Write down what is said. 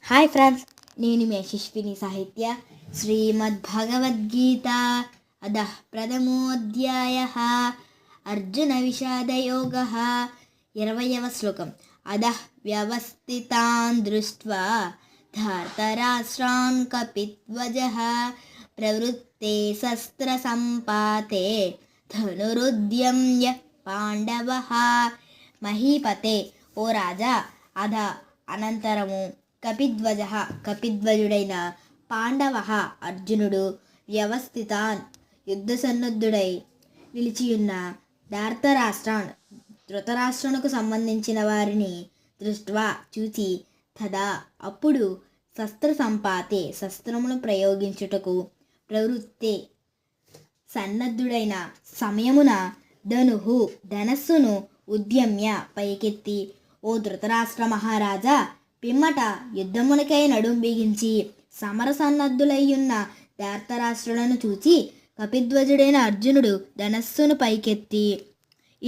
Hi friends, నేను మీ యశస్విని సాహిత్య. శ్రీమద్భగవద్గీత అదః ప్రథమోऽధ్యాయః అర్జున విషాదయోగః. 20వ శ్లోకం. అదః వ్యవస్థితాన్ దృష్ట్వా ధార్తరాష్ట్రాన్ కపిధ్వజః ప్రవృత్తే శస్త్ర సంపాతే ధనురుద్యమ్య పాండవః. మహీపతే, ఓ రాజా, అధ అనంతరము కపిధ్వజుడైన పాండవ అర్జునుడు వ్యవస్థితాన్ యుద్ధసన్నద్ధుడై నిలిచియున్న ధృతరాష్ట్రునకు సంబంధించిన వారిని దృష్ట్వా చూచి తదా అప్పుడు శస్త్ర సంపాతే శస్త్రమును ప్రయోగించుటకు ప్రవృత్తే సన్నద్ధుడైన సమయమున ధనస్సును ఉద్యమ్య పైకెత్తి, ఓ ధృతరాష్ట్ర మహారాజా, పిమ్మట యుద్ధమునకై నడుం బిగించి సమర సన్నద్ధులయ్యున్న ధార్తరాష్ట్రులను చూచి కపిధ్వజుడైన అర్జునుడు ధనస్సును పైకెత్తి